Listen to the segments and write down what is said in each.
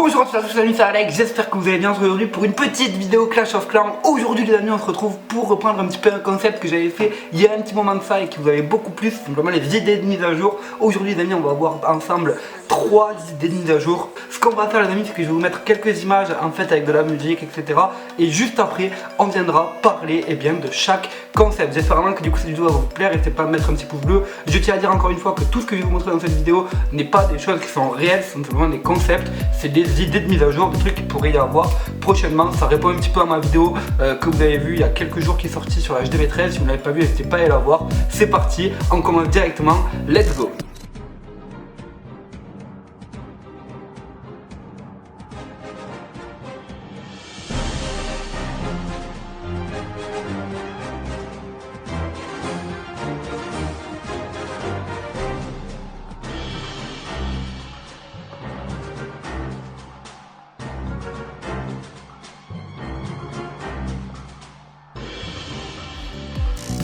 Bonjour à tous les amis, c'est Alex, j'espère que vous allez bien aujourd'hui pour une petite vidéo Clash of Clans. Aujourd'hui les amis, on se retrouve pour reprendre un petit peu un concept que j'avais fait il y a un petit moment de ça et qui vous avait beaucoup plu, c'est simplement les idées de mise à jour. Aujourd'hui les amis, on va voir ensemble 3 idées de mise à jour. Ce qu'on va faire les amis, c'est que je vais vous mettre quelques images en fait avec de la musique, etc. Et juste après, on viendra parler de chaque concept. J'espère vraiment que du coup cette vidéo va vous plaire, n'hésitez pas à mettre un petit pouce bleu. Je tiens à dire encore une fois que tout ce que je vais vous montrer dans cette vidéo n'est pas des choses qui sont réelles, ce sont simplement des concepts, c'est des idées de mise à jour, des trucs qu'il pourrait y avoir prochainement. Ça répond un petit peu à ma vidéo que vous avez vue il y a quelques jours qui est sortie sur la HDV13. Si vous ne l'avez pas vu, n'hésitez pas à aller la voir. C'est parti, on commence directement, let's go.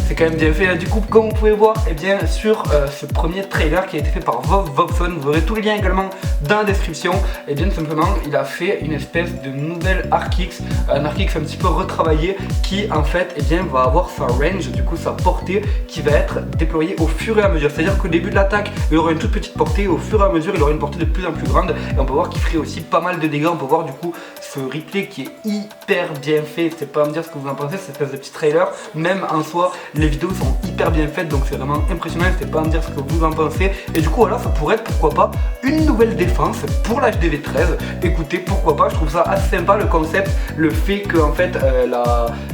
C'est quand même bien fait là. Du coup, comme vous pouvez voir, sur ce premier trailer qui a été fait par Vovson, vous aurez tous les liens également dans la description. Et bien simplement, il a fait une espèce de nouvelle ARC-X, un ARC-X un petit peu retravaillé qui en fait va avoir sa range, du coup sa portée qui va être déployée au fur et à mesure. C'est-à-dire qu'au début de l'attaque, il aura une toute petite portée, et au fur et à mesure, il aura une portée de plus en plus grande. Et on peut voir qu'il ferait aussi pas mal de dégâts. On peut voir du coup ce replay qui est hyper bien fait. C'est pas à me dire ce que vous en pensez, cette espèce de petit trailer. Même en soi, les vidéos sont hyper bien faites, donc c'est vraiment impressionnant. N'hésitez pas à me dire ce que vous en pensez. Et du coup voilà, ça pourrait être pourquoi pas une nouvelle défense pour la HDV13. Écoutez, pourquoi pas, je trouve ça assez sympa le concept, le fait que en fait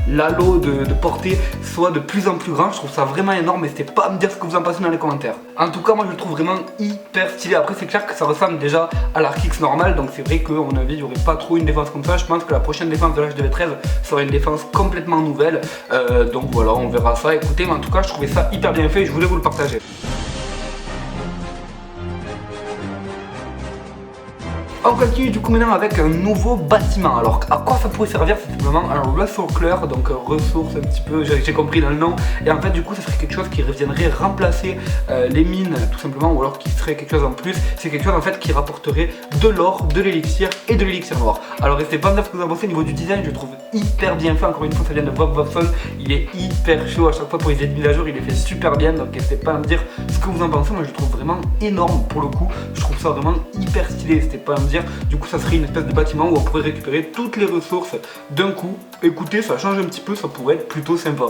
l'halo de portée soit de plus en plus grand. Je trouve ça vraiment énorme. N'hésitez pas à me dire ce que vous en pensez dans les commentaires. En tout cas moi je le trouve vraiment hyper stylé. Après c'est clair que ça ressemble déjà à l'ARC-X normal, donc c'est vrai qu'à mon avis il n'y aurait pas trop une défense comme ça. Je pense que la prochaine défense de la HDV13 sera une défense complètement nouvelle, donc voilà, on verra ça. Écoutez, mais en tout cas je trouvais ça hyper bien fait et je voulais vous le partager. On continue du coup maintenant avec un nouveau bâtiment. Alors à quoi ça pourrait servir? C'est simplement un recycler, donc ressources un petit peu, j'ai compris dans le nom. Et en fait du coup ça serait quelque chose qui reviendrait remplacer les mines tout simplement, ou alors qui serait quelque chose en plus. C'est quelque chose en fait qui rapporterait de l'or, de l'élixir et de l'élixir noir. Alors restez pas dire ce que vous en pensez. Au niveau du design, je le trouve hyper bien fait. Encore une fois, ça vient de Vovson. Il est hyper chaud à chaque fois pour les mise à jour, il est fait super bien. Donc n'hésitez pas à me dire ce que vous en pensez. Moi je le trouve vraiment énorme pour le coup. Je trouve ça vraiment hyper stylé. N'hésitez pas à me dire. Du coup ça serait une espèce de bâtiment où on pourrait récupérer toutes les ressources d'un coup. Écoutez, ça change un petit peu, ça pourrait être plutôt sympa.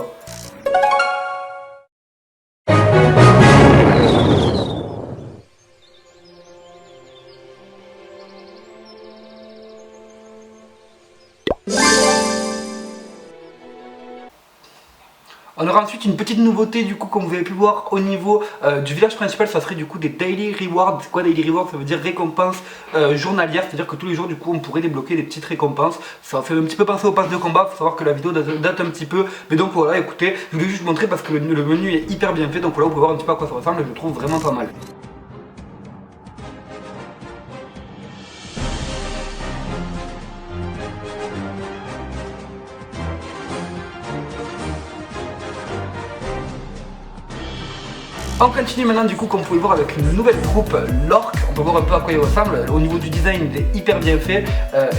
On aura ensuite une petite nouveauté du coup, comme vous avez pu voir au niveau du village principal. Ça serait du coup des daily rewards. C'est quoi daily rewards? Ça veut dire récompenses journalières, c'est à dire que tous les jours du coup on pourrait débloquer des petites récompenses. Ça fait un petit peu penser au pass de combat. Faut savoir que la vidéo date un petit peu, mais donc voilà, écoutez, je voulais juste vous montrer parce que le menu est hyper bien fait. Donc voilà, vous pouvez voir un petit peu à quoi ça ressemble et je le trouve vraiment pas mal. On continue maintenant du coup, comme vous pouvez le voir, avec une nouvelle troupe, l'Orc. On peut voir un peu à quoi il ressemble. Au niveau du design, il est hyper bien fait,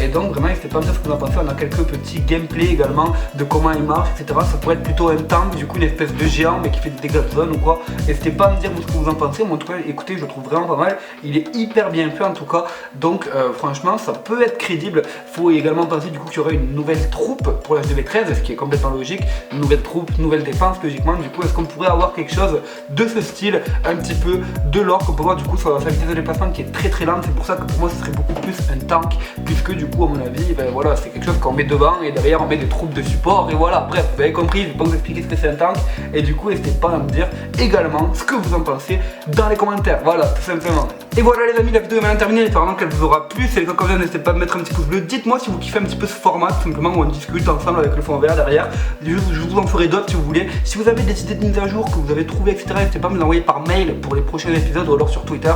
et donc vraiment n'hésitez pas à me dire ce que vous en pensez. On a quelques petits gameplay également de comment il marche, etc. Ça pourrait être plutôt un tank, du coup une espèce de géant mais qui fait des dégâts de zone ou quoi. N'hésitez pas à me dire ce que vous en pensez. Moi en tout cas, écoutez, je le trouve vraiment pas mal. Il est hyper bien fait en tout cas, donc franchement ça peut être crédible. Faut également penser du coup qu'il y aurait une nouvelle troupe pour la HDV13, ce qui est complètement logique. Une nouvelle troupe, nouvelle défense logiquement. Du coup, est-ce qu'on pourrait avoir quelque chose de ce style, un petit peu de l'or qu'on peut voir du coup sur sa vitesse de déplacement qui est très lente. C'est pour ça que pour moi ce serait beaucoup plus un tank, puisque du coup à mon avis voilà, c'est quelque chose qu'on met devant et derrière on met des troupes de support. Et voilà, bref, vous avez compris, je vais pas vous expliquer ce que c'est un tank. Et du coup n'hésitez pas à me dire également ce que vous en pensez dans les commentaires, voilà, tout simplement. Et voilà les amis, la vidéo est maintenant terminée. J'espère vraiment qu'elle vous aura plu. Si c'est le cas, comme ça, n'hésitez pas à me mettre un petit pouce bleu. Dites-moi si vous kiffez un petit peu ce format, tout simplement, où on discute ensemble avec le fond vert derrière. Je vous en ferai d'autres si vous voulez. Si vous avez des idées de mise à jour que vous avez trouvées, etc., n'hésitez pas à me les envoyer par mail pour les prochains épisodes, ou alors sur Twitter.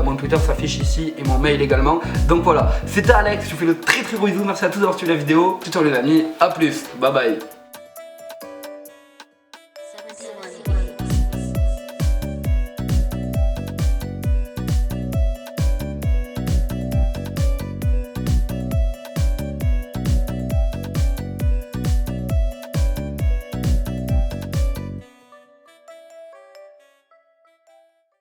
Mon Twitter s'affiche ici et mon mail également. Donc voilà, c'était Alex, je vous fais de très gros bisous. Merci à tous d'avoir suivi la vidéo. Ciao les amis, à plus, bye bye.